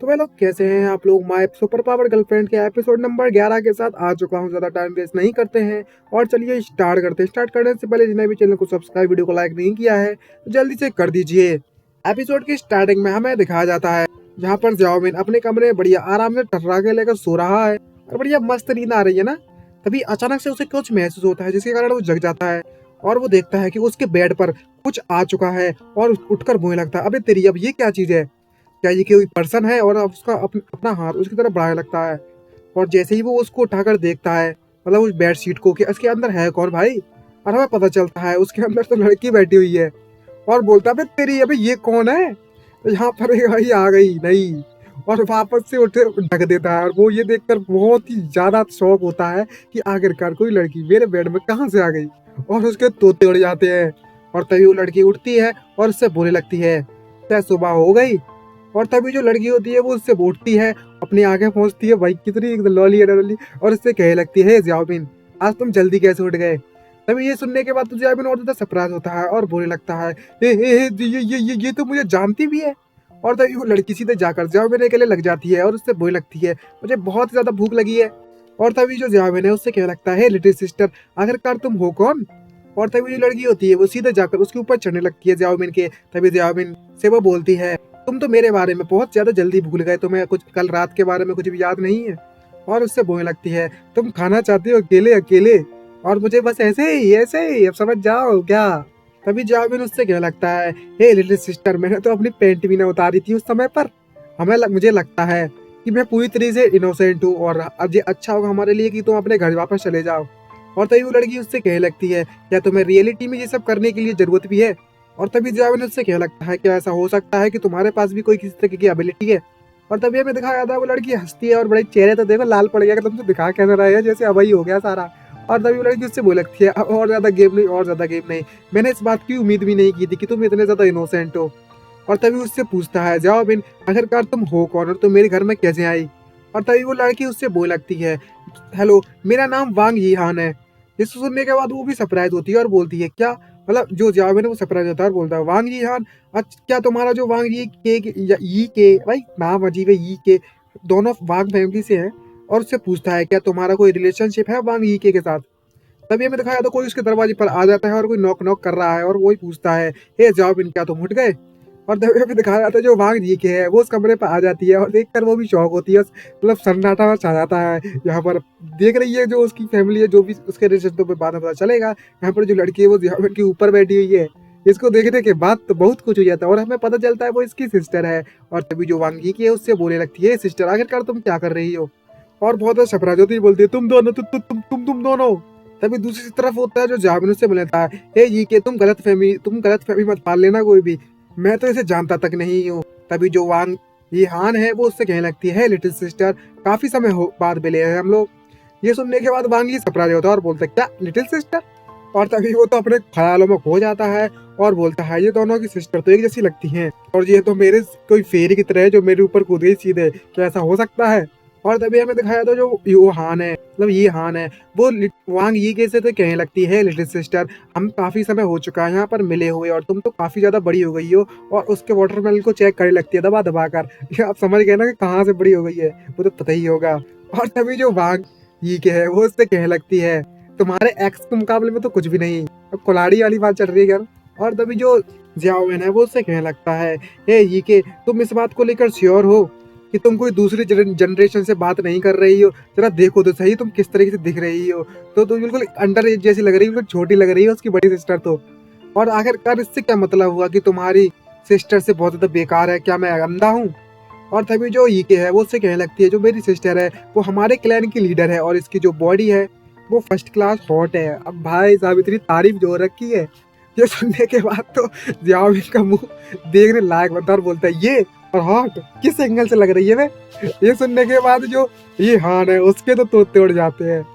तो भाई लोग कैसे हैं आप लोग। माय सुपर पावर गर्लफ्रेंड के एपिसोड नंबर 11 के साथ आ चुका हूं। ज्यादा टाइम वेस्ट नहीं करते हैं और चलिए स्टार्ट करते हैं। स्टार्ट करने से पहले जिन्हें भी चैनल को सब्सक्राइब, वीडियो को लाइक नहीं किया है तो जल्दी से कर दीजिए। एपिसोड की स्टार्टिंग में हमें दिखाया जाता है जहाँ पर जाओमिन अपने कमरे में बढ़िया आराम से टर्रा के लेकर सो रहा है और बढ़िया मस्त नींद आ रही है ना। तभी अचानक से उसे कुछ महसूस होता है जिसके कारण वो जग जाता है और वो देखता है कि उसके बेड पर कुछ आ चुका है और उठकर बोलने लगता है, अबे तेरी अब ये क्या चीज है, क्या ये कोई पर्सन है। और अब उसका अपना हाथ उसकी तरफ बढ़ाने लगता है और जैसे ही वो उसको उठाकर देखता है मतलब उस बेडशीट को कि इसके अंदर है कौन भाई, और हमें पता चलता है उसके अंदर तो लड़की बैठी हुई है और बोलता है, तेरी अबे ये कौन है। तो यहाँ पर एक भाई आ गई नहीं और वापस से उठे ढक देता है और वो ये देखकर बहुत ही ज्यादा शौक होता है कि आखिरकार कोई लड़की मेरे बेड में कहाँ से आ गई और उसके तोते उड़ जाते हैं। और तभी वो लड़की उठती है और उससे बोलने लगती है, क्या सुबह हो गई। और तभी जो लड़की होती है वो उससे उठती है, अपनी आगे पहुंचती है, भाई कितनी लॉली है लॉली, और उससे कहने लगती है, ज़ियाओमिन आज तुम जल्दी कैसे उठ गए। तभी ये सुनने के बाद तो ज़ियाओमिन और ज्यादा सरप्राइज होता है और बोलने लगता है, ये तो मुझे जानती भी है। और तभी वो लड़की सीधे जाकर ज़ियाओमिन के लिए लग जाती है और उससे बोलने लगती है, मुझे बहुत ज्यादा भूख लगी है। और तभी जो ज़ियाओमिन है उससे कहने लगता है, लिटिल सिस्टर आखिरकार तुम हो कौन। और तभी जो लड़की होती है वो सीधे जाकर उसके ऊपर चढ़ने लगती है ज़ियाओमिन के। तभी ज़ियाओमिन से वो बोलती है, तुम तो मेरे बारे में बहुत ज्यादा जल्दी भूल गए, तुम्हें कुछ कल रात के बारे में कुछ भी याद नहीं है। और उससे बोलने लगती है, तुम खाना चाहते हो अकेले अकेले और मुझे बस ऐसे ही अब समझ जाओ क्या। तभी जाबिन उससे कहने लगता है, हे लिटिल सिस्टर मैंने तो अपनी पैंट भी ना उतारी थी उस समय पर। मुझे लगता है कि मैं पूरी तरह से इनोसेंट हूँ और अब ये अच्छा होगा हमारे लिए कि तुम अपने घर वापस चले जाओ। और तभी वो लड़की उससे कहने लगती है, क्या तुम्हें रियलिटी में ये सब करने के लिए जरूरत भी है। और तभी जावेद उससे कहने लगता है, क्या ऐसा हो सकता है कि तुम्हारे पास भी कोई किसी तरह की एबिलिटी है। और तभी हमें दिखाया जाता है वो लड़की हंसती है और बड़े चेहरे तो देखो लाल पड़ गया कि तुम तो दिखा कैसे रहे हैं जैसे अभी हो गया सारा। और तभी वो लड़की उससे बोल लगती है, अब और ज्यादा गेम नहीं, और ज्यादा गेम नहीं, मैंने इस बात की उम्मीद भी नहीं की थी कि तुम इतने ज्यादा इनोसेंट हो। और तभी उससे पूछता है, जाओबिन आखिरकार तुम हो कौन और तुम मेरे घर में कैसे आई। और तभी वो लड़की उससे बोल लगती है, हेलो मेरा नाम वांग यीहान है। जिसको सुनने के बाद वो भी सरप्राइज होती है और बोलती है, क्या मतलब जो जावेद है वो सरप्राइज होता है और बोलता है, वांग यीहान अच्छा क्या तुम्हारा जो वांग यी के भाई नाम अजीब है, यी के दोनों वांग फैमिली से हैं। और उससे पूछता है, क्या तुम्हारा कोई रिलेशनशिप है वांग यी के साथ। तभी हमें दिखाया तो कोई उसके दरवाजे पर आ जाता है और कोई नॉक नॉक कर रहा है और वही पूछता है, हे जाओबिन क्या तुम उठ गए। और तभी हमें दिखाया जाता है जो वांग जी के है वो उस कमरे पर आ जाती है और देखकर वो भी शौक होती है, मतलब सन्नाटा छा जाता है यहाँ पर। देख रही है जो उसकी फैमिली है, जो भी उसके रिश्तों पर बाद में पता चलेगा। यहाँ पर जो लड़की है वो जाओबिन के ऊपर बैठी हुई है। इसको देखने के बाद तो बहुत कुछ हो जाता है और हमें पता चलता है वो इसकी सिस्टर है। और तभी जो वांग जी की है उससे बोलने लगती है, सिस्टर आखिरकार तुम क्या कर रही हो। और बहुत ज्यादा सरप्राइज होती है, बोलती है, तुम दोनों तुम दोनों। तभी दूसरी तरफ होता है जो जाबिन से बोलता है, हे ये के तुम गलत फहमी मत पाल लेना कोई भी, मैं तो इसे जानता तक नहीं हूँ। तभी जो वांग ये हान है वो उससे कहने लगती है, लिटिल सिस्टर काफी समय बाद मिले हैं हम लोग। ये सुनने के बाद वांग ये सरप्राइज होता है और बोलता है, क्या लिटिल सिस्टर। और तभी वो तो अपने ख्यालों में खो जाता है और बोलता है, ये दोनों की सिस्टर तो एक जैसी लगती हैं और ये तो मेरे कोई फेरी की तरह है जो मेरे ऊपर कूद गई सीधे, क्या ऐसा हो सकता है। और तभी हमें दिखाया था जो यो हान है मतलब ये हान है वो वांग ये कैसे तो कहने लगती है, लिटिल सिस्टर हम काफी समय हो चुका है यहाँ पर मिले हुए और तुम तो काफी ज्यादा बड़ी हो गई हो। और उसके वाटरमेलन को चेक करने लगती है दबा दबा कर आप समझ गए ना कि कहाँ से बड़ी हो गई है, वो तो पता ही होगा। और तभी जो वांग ये के है वो उससे कहने लगती है, तुम्हारे एक्स के मुकाबले में तो कुछ भी नहीं। अब कुलाड़ी वाली बात चल रही है। और तभी जो जियाओवेन है वो उससे कहने लगता है, हे ये के तुम इस बात को लेकर श्योर हो कि तुम कोई दूसरी जनरेशन से बात नहीं कर रही हो, जरा देखो तो सही तुम किस तरीके से दिख रही हो, तो तुम बिल्कुल अंडर एज जैसी लग रही हो, बिल्कुल छोटी लग रही है उसकी बड़ी सिस्टर तो। और आखिरकार इससे क्या मतलब हुआ कि तुम्हारी सिस्टर से बहुत ज्यादा बेकार है, क्या मैं अंधा हूँ। और तभी जो ईके है वो उससे कहने लगती है, जो मेरी सिस्टर है वो हमारे क्लैन की लीडर है और इसकी जो बॉडी है वो फर्स्ट क्लास हॉट है। अब भाई साहब इतनी तारीफ जो रखी है, ये सुनने के बाद तो जियाओमिन का मुंह देखने लायक बनता है और बोलता है, ये और हॉट किस एंगल से लग रही है वे। ये सुनने के बाद जो ये हान है उसके तो तोते उड़ जाते हैं।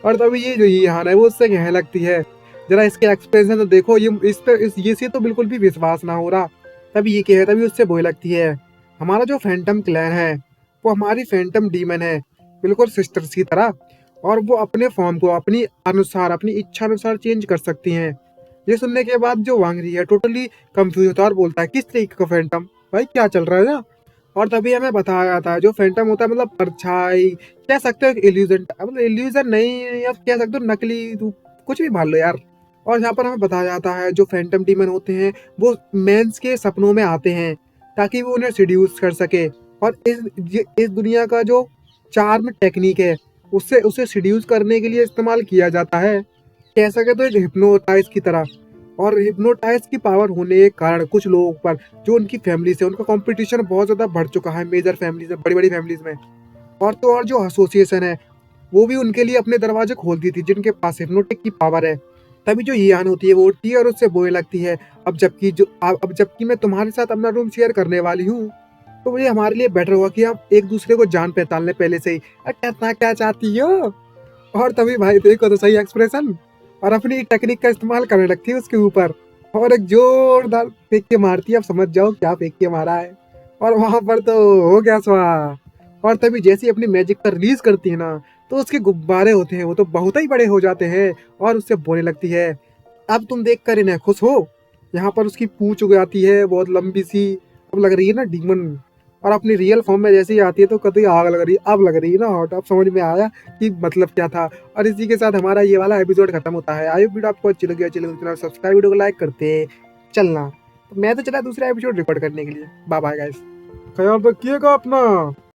और तभी ये जो ये हान है वो उससे कहने लगती है, जरा इसके एक्सप्रेशन तो देखो, ये इस पे ये से तो बिल्कुल भी विश्वास ना हो रहा। तभी ये कहे तभी उससे बोलने लगती है, हमारा जो फैंटम क्लैन है वो हमारी फैंटम डीमन है बिल्कुल सिस्टर्स की तरह, और वो अपने फॉर्म को अपनी अनुसार अपनी इच्छा अनुसार चेंज कर सकती हैं। ये सुनने के बाद जो वांगरी है टोटली कंफ्यूज होता है और बोलता है, किस तरीके का फैंटम, भाई क्या चल रहा है ना। और तभी हमें बताया जाता है जो फैंटम होता है मतलब परछाई, कह सकते हो इल्यूजन, मतलब इल्यूजन नहीं, या कह सकते हो नकली रूप, कुछ भी मान लो यार। और यहाँ पर हमें बताया जाता है जो फैंटम डीमन होते हैं वो मेंस के सपनों में आते हैं ताकि वो उन्हें सिड्यूस कर सके। और इस दुनिया का जो चार्म टेक्निक है उससे उसे सिड्यूस करने के लिए इस्तेमाल किया जाता है, कह सके तो एक हिप्नोटाइज की तरह। और हिप्नोटाइज की पावर होने के कारण कुछ लोगों पर जो उनकी फैमिली से उनका कंपटीशन बहुत ज्यादा बढ़ चुका है, मेजर फैमिलीज में, बड़ी बड़ी फैमिलीज में। और तो और जो एसोसिएशन है वो भी उनके लिए अपने दरवाजे खोलती थी जिनके पास हिप्नोटिक की पावर है। तभी जो ईयान होती है वो उठती है और उससे बोलने लगती है, अब जबकि मैं तुम्हारे साथ अपना रूम शेयर करने वाली हूँ, तो ये हमारे लिए बेटर होगा कि हम एक दूसरे को जान पहचान ले पहले से ही। कहना क्या चाहती हो? और तभी भाई देखो तो सही एक्सप्रेशन, और अपनी टेक्निक का इस्तेमाल करने लगती है उसके ऊपर, और एक जोरदार फेंक के मारती है। अब समझ जाओ क्या फेंक के मारा है। और वहां पर तो हो गया स्वाहा। और तभी जैसे ही अपनी मैजिक का रिलीज करती है ना, तो उसके गुब्बारे होते हैं वो तो बहुत ही बड़े हो जाते हैं, और उससे बोलने लगती है, अब तुम देख कर इन्हें खुश हो? यहाँ पर उसकी पूंछ उग जाती है बहुत लंबी सी, अब लग रही है ना डीमन। और अपनी रियल फॉर्म में जैसे ही आती है तो कतई आग लग रही है, अब लग रही है ना हॉट। अब समझ में आया कि मतलब क्या था। और इसी के साथ हमारा ये वाला एपिसोड खत्म होता है। आई होप वीडियो आपको अच्छी लगी, सब्सक्राइब, वीडियो को लाइक करते चलना। तो मैं तो चला दूसरा एपिसोड रिकॉर्ड करने के लिए। बाय बाय गाइस, ख्याल रखिएगा अपना।